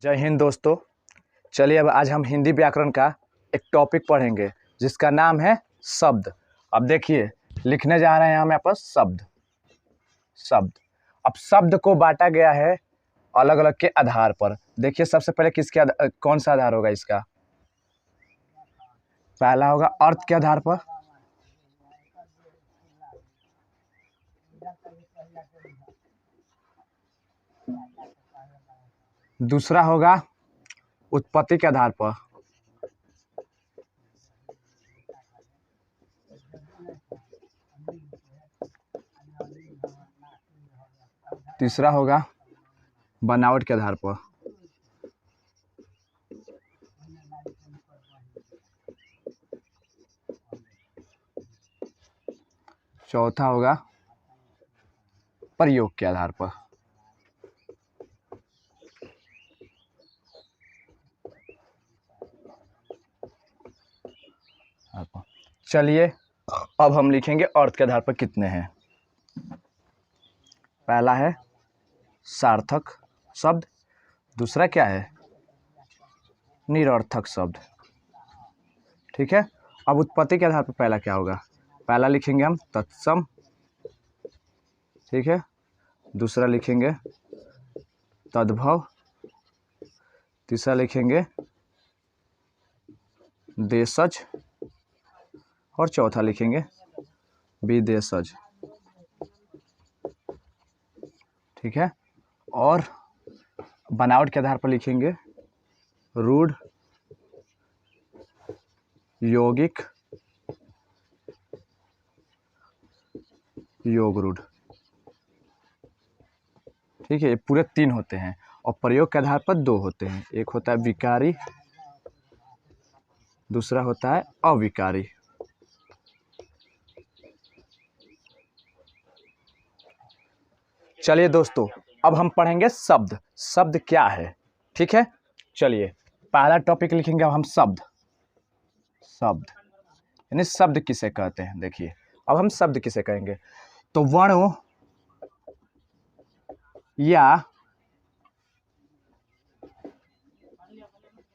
जय हिंद दोस्तों। चलिए अब आज हम हिंदी व्याकरण का एक टॉपिक पढ़ेंगे जिसका नाम है शब्द। अब देखिए लिखने जा रहे हैं हम यहाँ पर शब्द। अब शब्द को बांटा गया है अलग अलग के आधार पर। देखिए सबसे पहले कौन सा आधार होगा इसका? पहला होगा अर्थ के आधार पर, दूसरा होगा उत्पत्ति के आधार पर, तीसरा होगा बनावट के आधार पर, चौथा होगा प्रयोग के आधार पर। चलिए अब हम लिखेंगे अर्थ के आधार पर कितने हैं। पहला है सार्थक शब्द, दूसरा क्या है? निरर्थक शब्द। ठीक है। अब उत्पत्ति के आधार पर पहला क्या होगा? पहला लिखेंगे हम तत्सम, ठीक है। दूसरा लिखेंगे तद्भव, तीसरा लिखेंगे देशज और चौथा लिखेंगे विदेशज। ठीक है। और बनावट के आधार पर लिखेंगे रूढ़, यौगिक, योग रूढ़। ठीक है। ये पूरे 3 होते हैं और प्रयोग के आधार पर 2 होते हैं। एक होता है विकारी, दूसरा होता है अविकारी। चलिए दोस्तों अब हम पढ़ेंगे शब्द। शब्द क्या है? ठीक है। चलिए पहला टॉपिक लिखेंगे अब हम शब्द। यानी शब्द किसे कहते हैं? देखिए अब हम शब्द किसे कहेंगे तो वर्णों या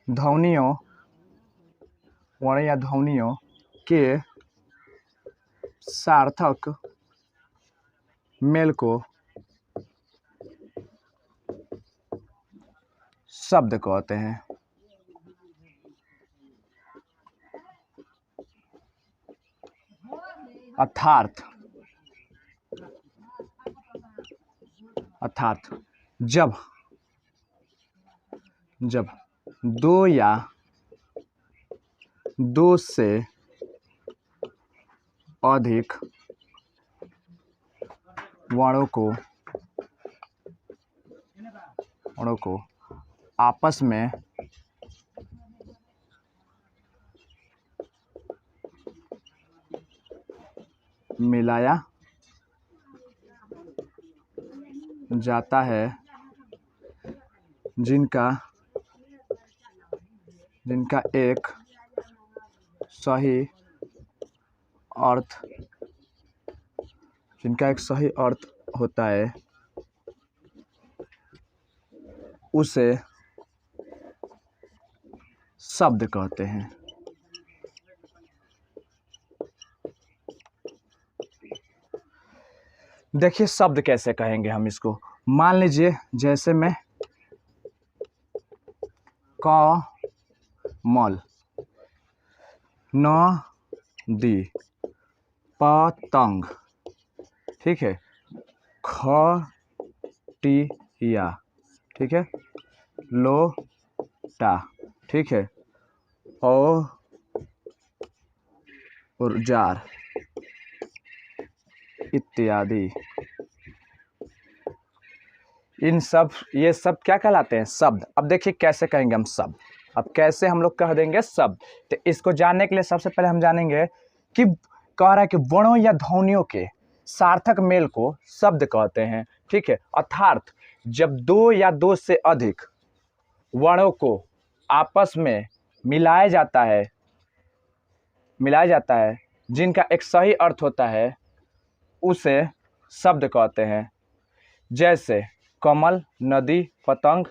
ध्वनियों, वर्ण या ध्वनियों के सार्थक मेल को शब्द कहते हैं। अर्थात जब 2 या 2 से अधिक वर्णों को आपस में मिलाया जाता है, जिनका एक सही अर्थ होता है, उसे शब्द कहते हैं। देखिए शब्द कैसे कहेंगे हम इसको। मान लीजिए जैसे मैं कमल, नदी, पतंग, ठीक है, खटिया, ठीक है, लोटा, ठीक है, औजार इत्यादि। ये सब क्या कहलाते हैं? शब्द। अब देखिए कैसे कहेंगे हम शब्द। अब कैसे हम लोग कह देंगे शब्द, तो इसको जानने के लिए सबसे पहले हम जानेंगे कि कह रहा है कि वर्णों या ध्वनियों के सार्थक मेल को शब्द कहते हैं। ठीक है। अर्थात जब 2 या 2 से अधिक वर्णों को आपस में मिलाया जाता है जिनका एक सही अर्थ होता है, उसे शब्द कहते हैं। जैसे कमल, नदी, पतंग,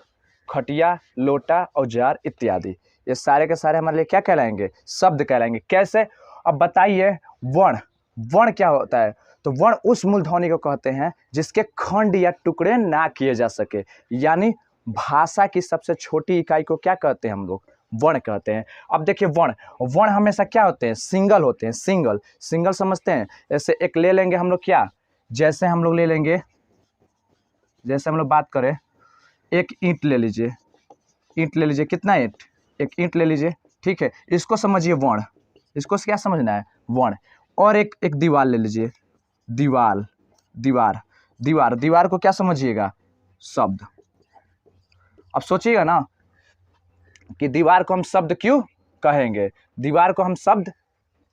खटिया, लोटा, औजार इत्यादि। ये सारे के सारे हमारे लिए क्या कहलाएंगे? शब्द कहलाएंगे। कैसे? अब बताइए वर्ण, वर्ण क्या होता है? तो वर्ण उस मूलध्वनि को कहते हैं जिसके खंड या टुकड़े ना किए जा सके, यानी भाषा की सबसे छोटी इकाई को क्या कहते हैं हम लोग? वर्ण कहते हैं। अब देखिए वर्ण, वर्ण हमेशा क्या होते हैं? सिंगल होते हैं। सिंगल, सिंगल समझते हैं? ऐसे एक ले लेंगे हम लोग क्या, जैसे हम लोग ले लेंगे, जैसे हम लोग बात करें, एक ईंट ले लीजिए, ईंट ले लीजिए, कितना ईंट? एक ईंट ले लीजिए, ठीक है, इसको समझिए वर्ण, इसको क्या समझना है? वर्ण। और एक एक दीवार ले लीजिए, दीवार, दीवार, दीवार, दीवार को क्या समझिएगा? शब्द। अब सोचिएगा ना कि दीवार को हम शब्द क्यों कहेंगे, दीवार को हम शब्द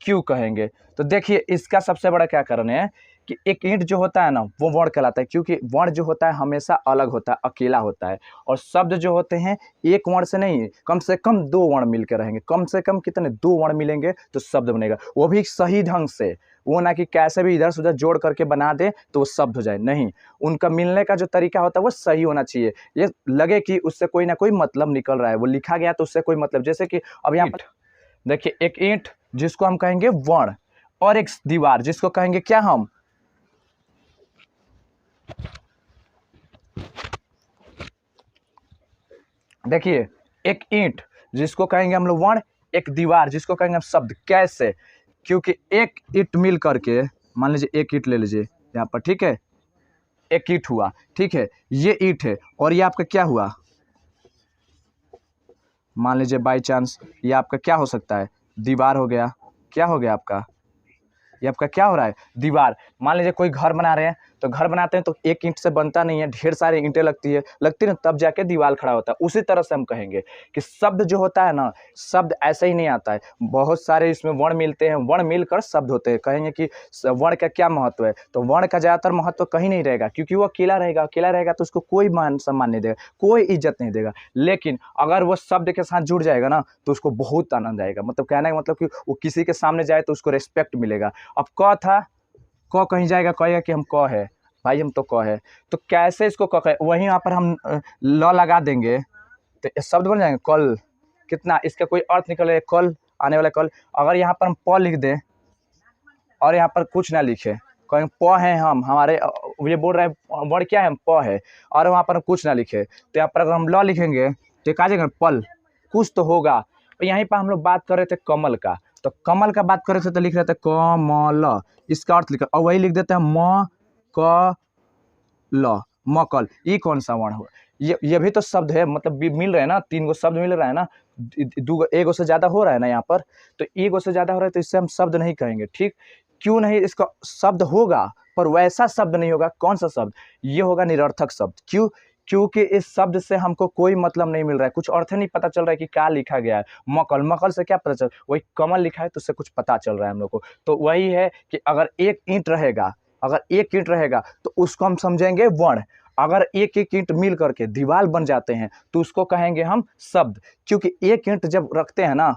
क्यों कहेंगे? तो देखिए इसका सबसे बड़ा क्या कारण है कि एक ईंट जो होता है ना वो वर्ण कहलाता है, क्योंकि वर्ण जो होता है हमेशा अलग होता है, अकेला होता है। और शब्द जो होते हैं एक वर्ण से नहीं, कम से कम दो वर्ण मिलकर रहेंगे। कम से कम कितने? दो वर्ण मिलेंगे तो शब्द बनेगा, वो भी सही ढंग से। वो ना कि कैसे भी इधर से उधर जोड़ करके बना दे तो वो शब्द हो जाए, नहीं। उनका मिलने का जो तरीका होता है वो सही होना चाहिए। ये लगे कि उससे कोई ना कोई मतलब निकल रहा है, वो लिखा गया तो उससे कोई मतलब। जैसे कि अब यहाँ पर देखिए एक ईंट जिसको हम कहेंगे वर्ण, और एक दीवार जिसको कहेंगे क्या हम? देखिए एक ईंट जिसको कहेंगे हम लोग वर्ण, एक दीवार जिसको कहेंगे हम शब्द। कैसे? क्योंकि एक ईंट मिल करके, मान लीजिए एक ईंट ले लीजिए यहाँ पर, ठीक है, एक ईंट हुआ, ठीक है, ये ईंट है और ये आपका क्या हुआ? मान लीजिए बाई चांस ये आपका क्या हो सकता है? दीवार हो गया। क्या हो गया आपका? ये आपका क्या हो रहा है? दीवार। मान लीजिए कोई घर बना रहे हैं, तो घर बनाते हैं तो एक ईंट से बनता नहीं है, ढेर सारी ईंटें लगती है तब जाके दीवार खड़ा होता है। उसी तरह से हम कहेंगे कि शब्द जो होता है ना, शब्द ऐसे ही नहीं आता है, बहुत सारे इसमें वर्ण मिलते हैं, वर्ण मिलकर शब्द होते हैं। कहेंगे कि वर्ण का क्या महत्व है, तो वर्ण का ज़्यादातर महत्व कहीं नहीं रहेगा, क्योंकि वो अकेला रहेगा। अकेला रहेगा तो उसको कोई मान सम्मान नहीं देगा, कोई इज्जत नहीं देगा। लेकिन अगर वो शब्द के साथ जुड़ जाएगा ना तो उसको बहुत आनंद आएगा। मतलब कहने का मतलब कि वो किसी के सामने जाए तो उसको रिस्पेक्ट मिलेगा। अब क था, क कहीं जाएगा, कहेगा कि हम क है, भाई हम तो क है, तो कैसे इसको क कहे? वहीं यहाँ पर हम ल लगा देंगे तो ये शब्द बन जाएंगे। कल, कितना इसका कोई अर्थ निकलेगा, कल, आने वाला कल। अगर यहाँ पर हम प लिख दें और यहाँ पर कुछ ना लिखे, कहेंगे प है हम, हमारे ये बोल रहे हैं वर्ड क्या है? हम प है, और वहाँ पर कुछ ना लिखे, तो यहाँ पर अगर हम ल लिखेंगे तो क्या जाएगा? पल, कुछ तो होगा। और यहीं पर हम लोग बात कर रहे थे कमल का, तो कमल का बात कर रहे थे तो लिख रहे थे कमल, इसका अर्थ लिखा, और वही लिख देते हैं म क ल, मकल। ये कौन सा वर्ण हुआ? ये भी तो शब्द है, मतलब मिल रहे हैं ना, तीन गो शब्द मिल रहा है ना, दो एगो से ज़्यादा हो रहा है ना यहाँ पर, तो एगो से ज़्यादा हो रहा है तो इससे हम शब्द नहीं कहेंगे। ठीक क्यों नहीं? इसका शब्द होगा पर वैसा शब्द नहीं होगा। कौन सा शब्द? ये होगा निरर्थक शब्द। क्यों? क्योंकि इस शब्द से हमको कोई मतलब नहीं मिल रहा है, कुछ अर्थ नहीं पता चल रहा है कि क्या लिखा गया है। मकल, मकल से क्या पता चल? वही कमल लिखा है तो उससे कुछ पता चल रहा है हम लोग को। तो वही है कि अगर एक ईंट रहेगा, अगर एक ईंट रहेगा तो उसको हम समझेंगे वर्ण। अगर एक एक ईंट मिल करके दीवार बन जाते हैं तो उसको कहेंगे हम शब्द। क्योंकि एक ईंट जब रखते हैं ना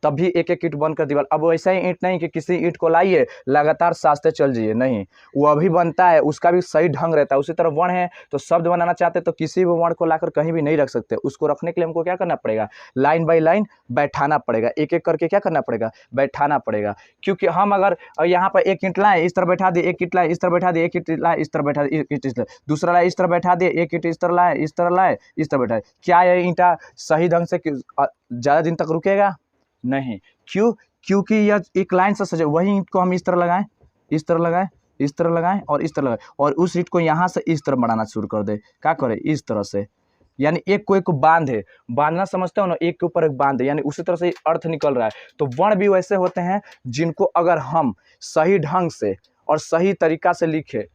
तभी एक एक ईंट बनकर दीवार। अब वैसा ही ईंट नहीं कि किसी ईंट को लाइए लगातार साजते चल जाइए, नहीं, वो अभी बनता है, उसका भी सही ढंग रहता है। उसी तरह वर्ण है, तो शब्द बनाना चाहते तो किसी भी वर्ण को लाकर कहीं भी नहीं रख सकते। उसको रखने के लिए हमको क्या करना पड़ेगा? लाइन बाई लाइन बैठाना पड़ेगा, एक एक करके क्या करना पड़ेगा? बैठाना पड़ेगा। क्योंकि हम अगर यहाँ पर एक ईंट लाए, इस तरह बैठा दिए, एक ईंट लाए, इस तरह बैठा दिए, एक ईंट लाए, इस तरह बैठा दिए, ईंट दूसरा लाए, इस तरह बैठा दिए, एक ईंट इस तरह लाए, इस तरह लाए, इस तरह बैठा, क्या ये ईंटा सही ढंग से ज़्यादा दिन तक रुकेगा? नहीं। क्यों? क्योंकि यह एक लाइन से सजा, वही ईंट को हम इस तरह लगाएं, इस तरह लगाएं, इस तरह लगाएं और इस तरह लगाएं, और उस ईंट को यहाँ से इस तरह बढ़ाना शुरू कर दे। क्या करे? इस तरह से, यानी एक को एक को बांधे, बांधना समझते हो ना, एक के ऊपर एक बांधे, यानी उसी तरह से अर्थ निकल रहा है। तो वर्ण भी वैसे होते हैं जिनको अगर हम सही ढंग से और सही तरीका से लिखे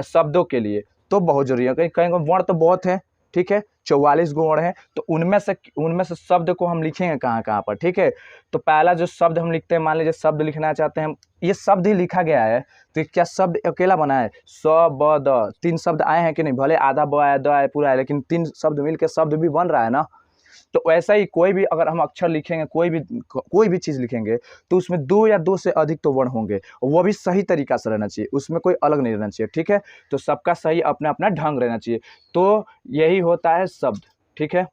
शब्दों के लिए तो बहुत जरूरी है। कहीं कहीं वर्ण तो बहुत है, ठीक है, 44 गो वर्ण है, तो उनमें से शब्द को हम लिखेंगे कहाँ कहाँ पर? ठीक है, तो पहला जो शब्द हम लिखते हैं, मान लीजिए शब्द लिखना चाहते हैं, ये शब्द ही लिखा गया है, तो क्या शब्द अकेला बना है? स ब द, तीन शब्द आए हैं कि नहीं? भले आधा ब आया, द आया, पूरा है, लेकिन तीन शब्द मिलकर शब्द भी बन रहा है ना। तो वैसा ही कोई भी अगर हम अक्षर लिखेंगे, कोई भी चीज़ लिखेंगे तो उसमें दो या दो से अधिक तो वर्ण होंगे, वो भी सही तरीका से रहना चाहिए, उसमें कोई अलग नहीं रहना चाहिए। ठीक है, तो सबका सही अपना अपना ढंग रहना चाहिए, तो यही होता है शब्द। ठीक है।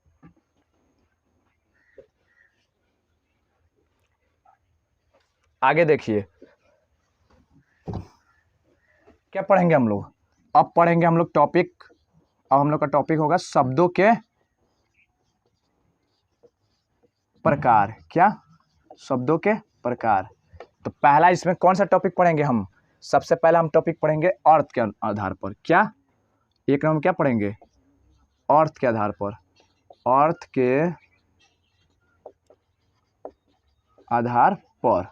आगे देखिए क्या पढ़ेंगे हम लोग। अब पढ़ेंगे हम लोग टॉपिक, अब हम लोग का टॉपिक होगा शब्दों के प्रकार। क्या? शब्दों के प्रकार। तो पहला इसमें कौन सा टॉपिक पढ़ेंगे हम? सबसे पहला हम टॉपिक पढ़ेंगे अर्थ के आधार पर। क्या? एक नंबर क्या पढ़ेंगे? अर्थ के आधार पर। अर्थ के आधार पर,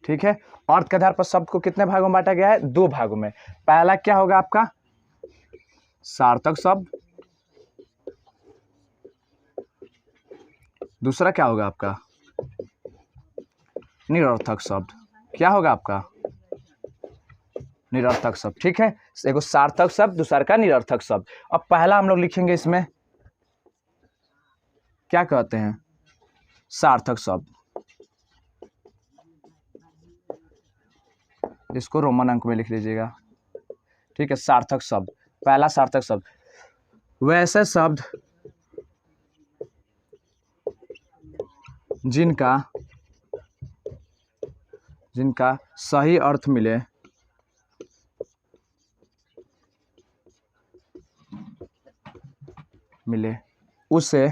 ठीक है। अर्थ के आधार पर शब्द को कितने भागों में बांटा गया है? 2 भागों में। पहला क्या होगा आपका? सार्थक शब्द। दूसरा क्या होगा आपका? निरर्थक शब्द। क्या होगा आपका? निरर्थक शब्द, ठीक है। एगो सार्थक शब्द, दूसरा का निरर्थक शब्द। अब पहला हम लोग लिखेंगे इसमें क्या कहते हैं? सार्थक शब्द। इसको रोमन अंक में लिख लीजिएगा, ठीक है। सार्थक शब्द, पहला सार्थक शब्द वैसे शब्द जिनका सही अर्थ मिले उसे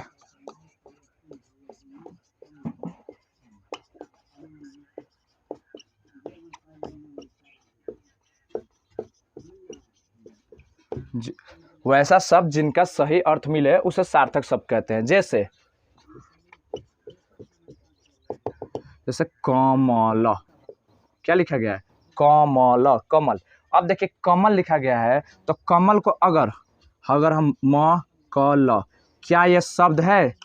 वैसा शब्द जिनका सही अर्थ मिले उसे सार्थक शब्द कहते हैं। जैसे कमल, क्या लिखा गया है? कमल, कमल। अब देखिए कमल लिखा गया है, तो कमल को अगर हम म क ल, क्या ये शब्द है?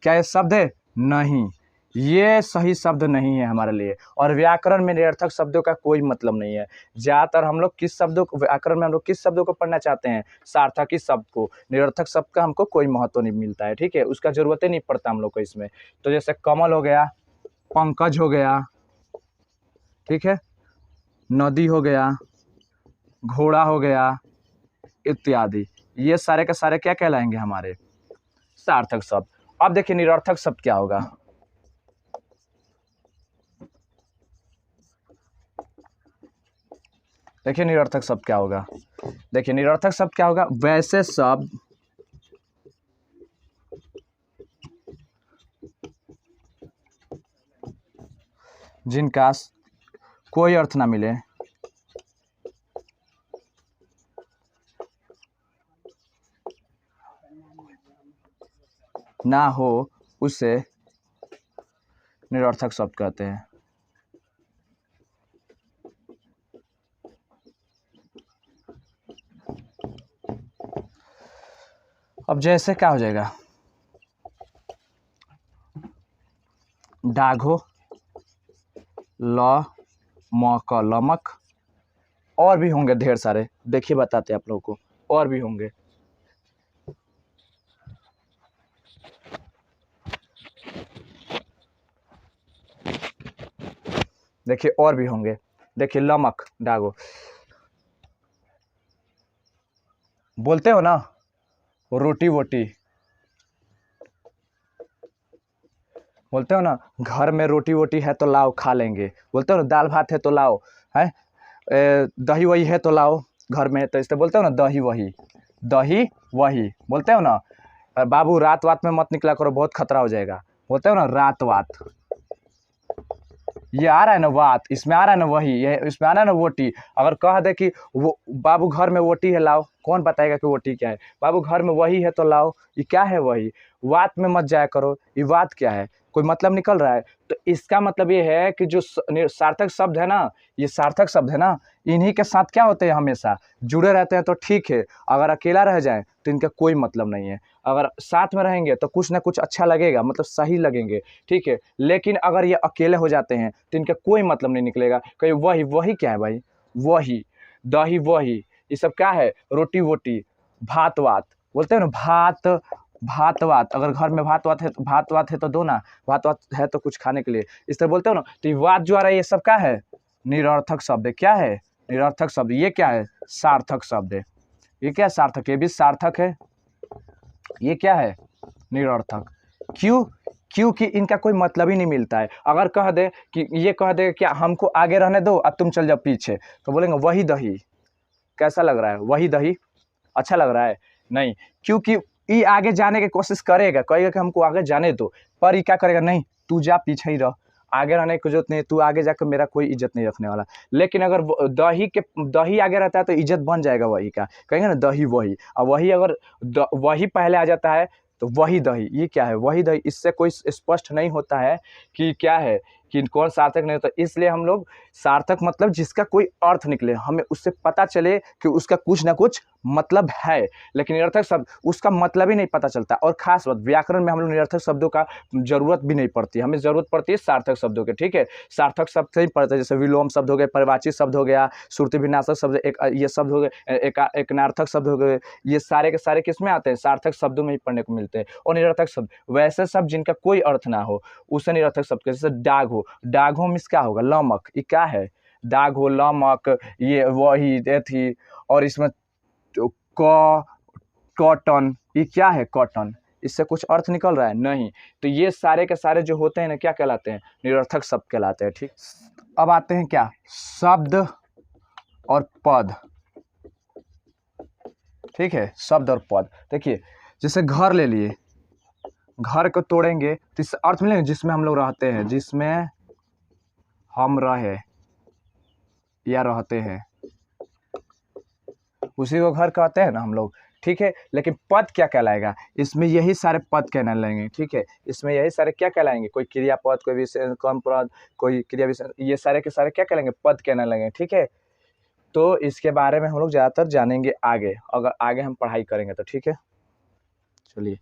क्या ये शब्द है? नहीं, ये सही शब्द नहीं है हमारे लिए। और व्याकरण में निरर्थक शब्दों का कोई मतलब नहीं है। ज़्यादातर हम लोग किस शब्दों को, व्याकरण में हम लोग किस शब्दों को पढ़ना चाहते हैं? सार्थकी शब्द को। निरर्थक शब्द का हमको कोई महत्व नहीं मिलता है, ठीक है। उसका जरूरत ही नहीं पड़ता हम लोग को इसमें। तो जैसे कमल हो गया, पंकज हो गया, ठीक है, नदी हो गया, घोड़ा हो गया इत्यादि, ये सारे के सारे क्या कहलाएंगे? हमारे सार्थक शब्द। अब देखिए निरर्थक शब्द क्या होगा। देखिए निरर्थक शब्द क्या होगा। देखिए निरर्थक शब्द क्या होगा? वैसे शब्द जिनका कोई अर्थ ना मिले, ना हो, उसे निरर्थक शब्द कहते हैं। अब जैसे क्या हो जाएगा? डाघो, ल म क लमक, और भी होंगे ढेर सारे। देखिए बताते हैं आप लोगों को, और भी होंगे। देखिए और भी होंगे। देखिए लमक, डागो, बोलते हो ना रोटी वोटी, बोलते हो ना घर में रोटी वोटी है तो लाओ खा लेंगे। बोलते हो ना दाल भात है तो लाओ, है दही वही है तो लाओ घर में, तो इससे बोलते हो ना दही वही, दही वही। बोलते हो ना बाबू रात वात में मत निकला करो बहुत खतरा हो जाएगा। बोलते हो ना रात वात। ये आ रहा है ना वात, इसमें आ रहा है ना वही, ये इसमें आ रहा है ना वोटी। अगर कह दे कि वो बाबू घर में वोटी है लाओ, कौन बताएगा कि वोटी क्या है? बाबू घर में वही है तो लाओ, ये क्या है वही? वात में मत जाया करो, ये वात क्या है? कोई मतलब निकल रहा है? तो इसका मतलब ये है कि जो सार्थक शब्द है ना, ये सार्थक शब्द है ना, इन्हीं के साथ क्या होते हैं? हमेशा जुड़े रहते हैं तो ठीक है। अगर अकेला रह जाए तो इनका कोई मतलब नहीं है। अगर साथ में रहेंगे तो कुछ ना कुछ अच्छा लगेगा, मतलब सही लगेंगे, ठीक है। लेकिन अगर ये अकेले हो जाते हैं तो इनका कोई मतलब नहीं निकलेगा। कहीं वही, वही क्या है भाई? वही, दही वही, ये सब क्या है? रोटी वोटी, भात वात। बोलते हैं ना भात, भात वात। अगर घर में भात वात है, भात वात है तो दो ना, भात वात है तो कुछ खाने के लिए, इस तरह बोलते हो ना। तो ये वात जो आ रहा है ये सब क्या है? निरर्थक शब्द है। क्या है? निरर्थक शब्द। ये क्या है? सार्थक शब्द है। ये क्या है? सार्थक। ये भी सार्थक है। ये क्या है? निरर्थक। क्यों? क्योंकि इनका कोई मतलब ही नहीं मिलता है। अगर कह दे कि ये कह दे कि हमको आगे रहने दो और तुम चल जाओ पीछे, तो बोलेंगे वही दही। कैसा लग रहा है वही दही? अच्छा लग रहा है? नहीं, क्योंकि ये आगे जाने की कोशिश करेगा, कहेगा कि हमको आगे जाने दो, पर ये क्या करेगा, नहीं तू जा पीछे ही रह, आगे रहने की जरूरत नहीं, तू आगे जाकर मेरा कोई इज्जत नहीं रखने वाला। लेकिन अगर दही आगे रहता है तो इज्जत बन जाएगा वही का, कहेंगे ना दही वही, और वही अगर वही पहले आ जाता है तो वही दही, ये क्या है वही दही, इससे कोई स्पष्ट नहीं होता है कि क्या है, कि कौन सार्थक नहीं होता। इसलिए हम लोग सार्थक मतलब जिसका कोई अर्थ निकले, हमें उससे पता चले कि उसका कुछ ना कुछ मतलब है। लेकिन निरर्थक शब्द उसका मतलब ही नहीं पता चलता। और खास बात, व्याकरण में हम लोग निरर्थक शब्दों का जरूरत भी नहीं पड़ती, हमें जरूरत पड़ती है सार्थक शब्दों के। ठीक है, सार्थक शब्द से ही पड़ता है, जैसे विलोम शब्द हो गए, परिवाची शब्द हो गया, श्रुति विनाशक शब्द, एक ये शब्द हो गए, एक नार्थक शब्द हो गए, ये सारे के सारे किस में आते हैं, सार्थक शब्दों में ही पढ़ने को मिलते हैं। और निरर्थक शब्द वैसे शब्द जिनका कोई अर्थ ना हो, उसे निरर्थक शब्द, जैसे डाग हो, डाग हो मीन्स क्या होगा, लमक, ये क्या है, दाग हो, लमक, ये वही थी। और इसमें कॉटन, ये क्या है कॉटन, इससे कुछ अर्थ निकल रहा है नहीं। तो ये सारे के सारे जो होते हैं ना, क्या कहलाते हैं, निरर्थक शब्द कहलाते हैं। ठीक, अब आते हैं क्या, शब्द और पद। ठीक है, शब्द और पद। देखिए जैसे घर ले लिए, घर को तोड़ेंगे तो इससे अर्थ मिलेगा जिसमें हम लोग रहते हैं, जिसमें हम रहे या रहते हैं, उसी को घर कहते हैं ना हम लोग। ठीक है, लेकिन पद क्या कहलाएगा, इसमें यही सारे पद कहने लगेंगे। ठीक है, इसमें यही सारे क्या कहलाएंगे, कोई क्रियापद, कोई विशेषण, कर्म पद, कोई क्रिया विशेषण, ये सारे के सारे क्या कहलाएंगे, पद कहने लगेंगे। ठीक है, तो इसके बारे में हम लोग ज़्यादातर जानेंगे आगे, अगर आगे हम पढ़ाई करेंगे तो। ठीक है, चलिए।